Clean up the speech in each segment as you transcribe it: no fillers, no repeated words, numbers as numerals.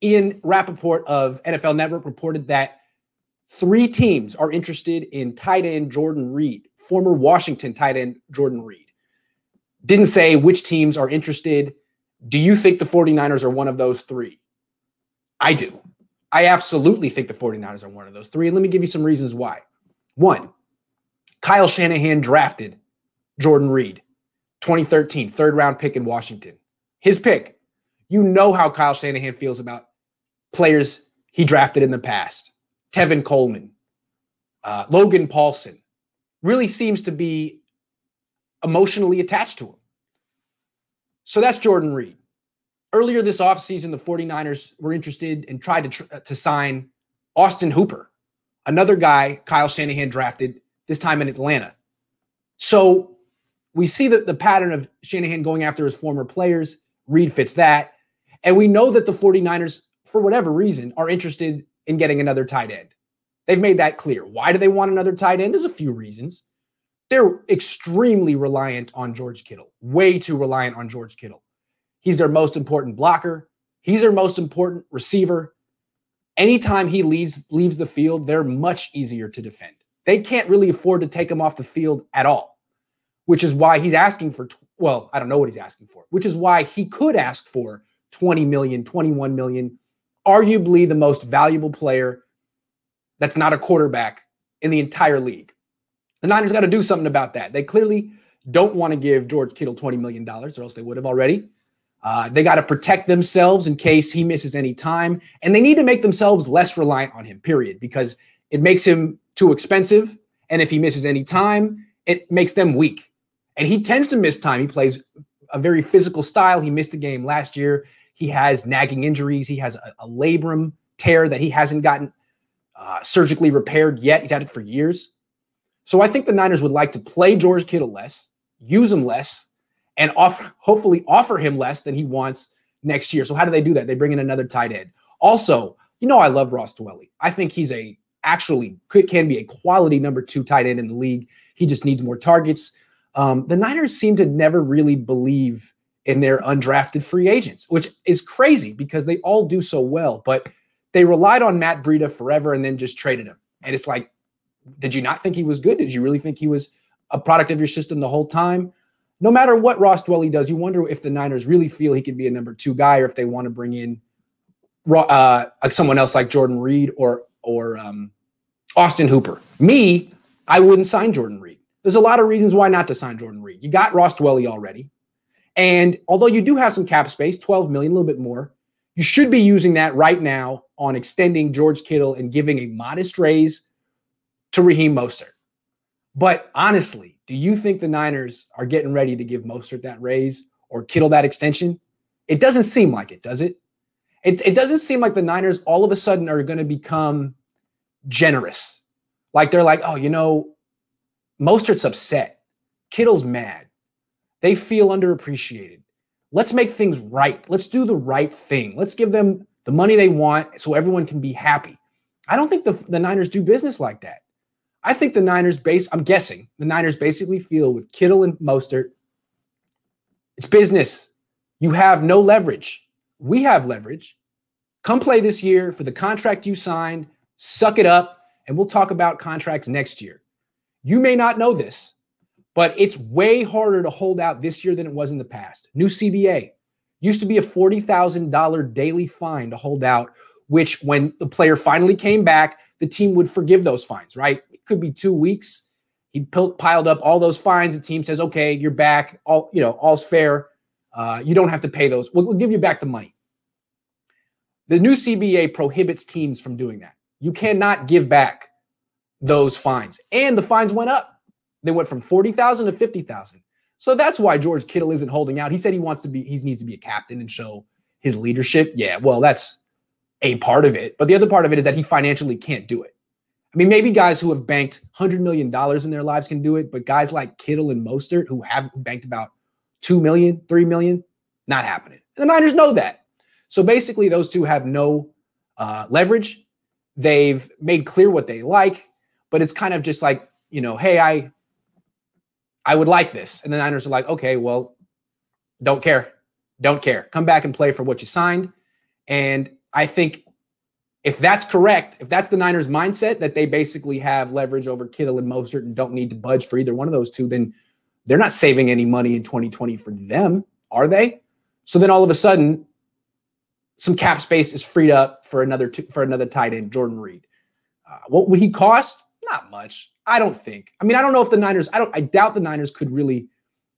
Ian Rappaport of NFL Network reported that 3 teams are interested in tight end Jordan Reed, former Washington tight end Jordan Reed. Didn't say which teams are interested. Do you think the 49ers are one of those 3? I do. I absolutely think the 49ers are one of those 3. And let me give you some reasons why. 1, Kyle Shanahan drafted Jordan Reed, 2013, 3rd-round pick in Washington. His pick. You know how Kyle Shanahan feels about players he drafted in the past. Tevin Coleman, Logan Paulson. Really seems to be emotionally attached to him. So that's Jordan Reed. Earlier this offseason, the 49ers were interested and tried to sign Austin Hooper, another guy Kyle Shanahan drafted, this time in Atlanta. So we see that the pattern of Shanahan going after his former players. Reed fits that. And we know that the 49ers, for whatever reason, are interested in getting another tight end. They've made that clear. Why do they want another tight end? There's a few reasons. They're extremely reliant on George Kittle, way too reliant on George Kittle. He's their most important blocker. He's their most important receiver. Anytime he leaves the field, they're much easier to defend. They can't really afford to take him off the field at all, which is why he's asking for, well, I don't know what he's asking for, which is why he could ask for $20 million, $21 million, arguably the most valuable player that's not a quarterback in the entire league. The Niners got to do something about that. They clearly don't want to give George Kittle $20 million, or else they would have already. They got to protect themselves in case he misses any time. And they need to make themselves less reliant on him, period, because it makes him too expensive. And if he misses any time, it makes them weak. And he tends to miss time. He plays a very physical style. He missed a game last year. He has nagging injuries. He has a labrum tear that he hasn't gotten surgically repaired yet. He's had it for years. So I think the Niners would like to play George Kittle less, use him less, and hopefully offer him less than he wants next year. So how do they do that? They bring in another tight end. Also, I love Ross Dwelley. I think he's can be a quality number 2 tight end in the league. He just needs more targets. The Niners seem to never really believe in their undrafted free agents, which is crazy because they all do so well. But they relied on Matt Breida forever and then just traded him. And it's like, did you not think he was good? Did you really think he was a product of your system the whole time? No matter what Ross Dwelley does, you wonder if the Niners really feel he could be a number 2 guy, or if they want to bring in someone else like Jordan Reed or Austin Hooper. I wouldn't sign Jordan Reed. There's a lot of reasons why not to sign Jordan Reed. You got Ross Dwelley already. And although you do have some cap space, $12 million, a little bit more, you should be using that right now on extending George Kittle and giving a modest raise to Raheem Mostert. But honestly, do you think the Niners are getting ready to give Mostert that raise or Kittle that extension? It doesn't seem like it, does it? It doesn't seem like the Niners all of a sudden are going to become generous. Like they're like, Mostert's upset. Kittle's mad. They feel underappreciated. Let's make things right. Let's do the right thing. Let's give them the money they want so everyone can be happy. I don't think the Niners do business like that. I think the Niners basically feel with Kittle and Mostert, it's business. You have no leverage. We have leverage. Come play this year for the contract you signed, suck it up, and we'll talk about contracts next year. You may not know this, but it's way harder to hold out this year than it was in the past. New CBA. Used to be a $40,000 daily fine to hold out, which when the player finally came back, the team would forgive those fines, right? It could be 2 weeks. He piled up all those fines. The team says, okay, you're back. All's fair. You don't have to pay those. We'll give you back the money. The new CBA prohibits teams from doing that. You cannot give back those fines. And the fines went up. They went from $40,000 to $50,000. So that's why George Kittle isn't holding out. He said he needs to be a captain and show his leadership. Yeah, well, that's a part of it. But the other part of it is that he financially can't do it. I mean, maybe guys who have banked $100 million in their lives can do it, but guys like Kittle and Mostert who have banked about $2 million, $3 million, not happening. And the Niners know that. So basically those two have no leverage. They've made clear what they like, but it's kind of just like, hey, I would like this. And the Niners are like, okay, well, don't care. Come back and play for what you signed. And I think if that's correct, if that's the Niners' mindset, that they basically have leverage over Kittle and Mostert and don't need to budge for either one of those two, then they're not saving any money in 2020 for them, are they? So then all of a sudden, some cap space is freed up for another tight end, Jordan Reed. What would he cost? Not much. I don't think. I mean, I don't know if the Niners, I doubt the Niners could really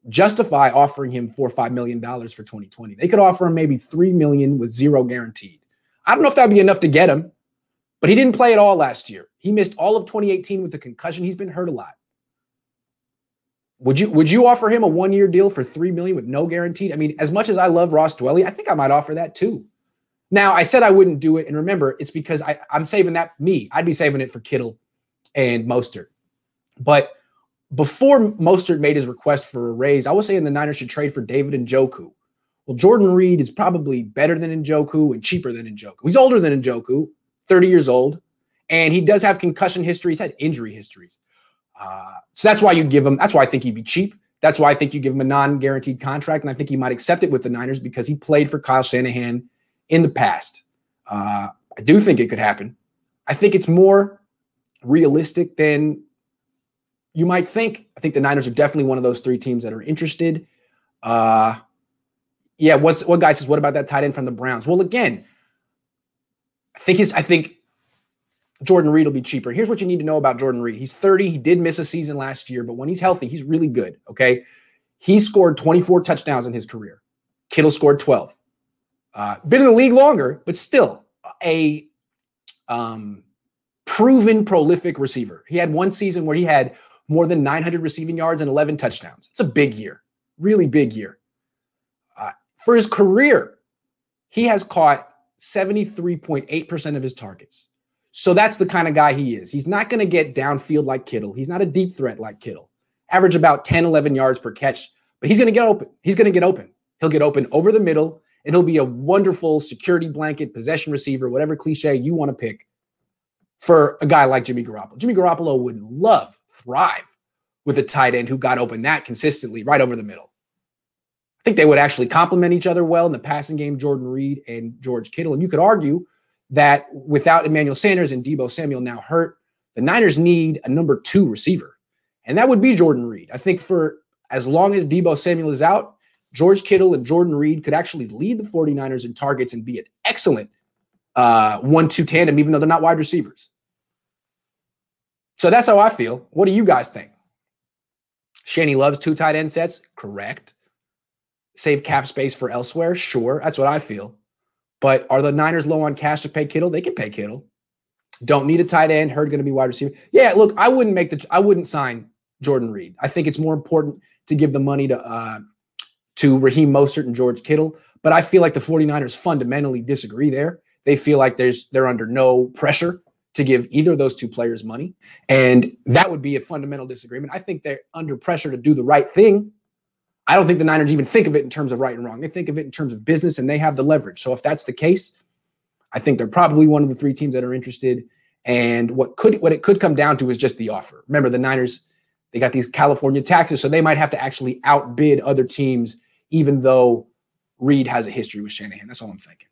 justify offering him $4 or $5 million for 2020. They could offer him maybe $3 million with zero guaranteed. I don't know if that'd be enough to get him, but he didn't play at all last year. He missed all of 2018 with a concussion. He's been hurt a lot. Would you offer him a one-year deal for $3 million with no guaranteed? I mean, as much as I love Ross Dwelley, I think I might offer that too. Now, I said I wouldn't do it, and remember, it's because I'm saving that I'd be saving it for Kittle and Mostert. But before Mostert made his request for a raise, I was saying the Niners should trade for David Njoku. Well, Jordan Reed is probably better than Njoku and cheaper than Njoku. He's older than Njoku, 30 years old, and he does have concussion history. He's had injury histories. So that's why you give him. That's why I think he'd be cheap. That's why I think you give him a non-guaranteed contract, and I think he might accept it with the Niners because he played for Kyle Shanahan in the past. I do think it could happen. I think it's more realistic than you might think. I think the Niners are definitely one of those three teams that are interested. Yeah, one guy says, what about that tight end from the Browns? Well, again, I think Jordan Reed will be cheaper. Here's what you need to know about Jordan Reed. He's 30. He did miss a season last year, but when he's healthy, he's really good, okay? He scored 24 touchdowns in his career. Kittle scored 12. Been in the league longer, but still a proven prolific receiver. He had one season where he had more than 900 receiving yards and 11 touchdowns. It's a big year, really big year. For his career, he has caught 73.8% of his targets. So that's the kind of guy he is. He's not going to get downfield like Kittle. He's not a deep threat like Kittle. Average about 10, 11 yards per catch, but he's going to get open. He's going to get open. He'll get open over the middle, and he'll be a wonderful security blanket, possession receiver, whatever cliche you want to pick for a guy like Jimmy Garoppolo. Jimmy Garoppolo would thrive with a tight end who got open that consistently right over the middle. I think they would actually complement each other well in the passing game, Jordan Reed and George Kittle. And you could argue that without Emmanuel Sanders and Deebo Samuel now hurt, the Niners need a number 2 receiver. And that would be Jordan Reed. I think for as long as Deebo Samuel is out, George Kittle and Jordan Reed could actually lead the 49ers in targets and be an excellent 1-2 tandem, even though they're not wide receivers. So that's how I feel. What do you guys think? Shanny loves 2 tight end sets. Correct. Save cap space for elsewhere. Sure. That's what I feel. But are the Niners low on cash to pay Kittle? They can pay Kittle. Don't need a tight end. Hurd going to be wide receiver. Yeah, look, I wouldn't sign Jordan Reed. I think it's more important to give the money to Raheem Mostert and George Kittle. But I feel like the 49ers fundamentally disagree there. They feel like they're under no pressure to give either of those 2 players money. And that would be a fundamental disagreement. I think they're under pressure to do the right thing. I don't think the Niners even think of it in terms of right and wrong. They think of it in terms of business, and they have the leverage. So if that's the case, I think they're probably one of the 3 teams that are interested. And what it could come down to is just the offer. Remember, the Niners, they got these California taxes, so they might have to actually outbid other teams, even though Reed has a history with Shanahan. That's all I'm thinking.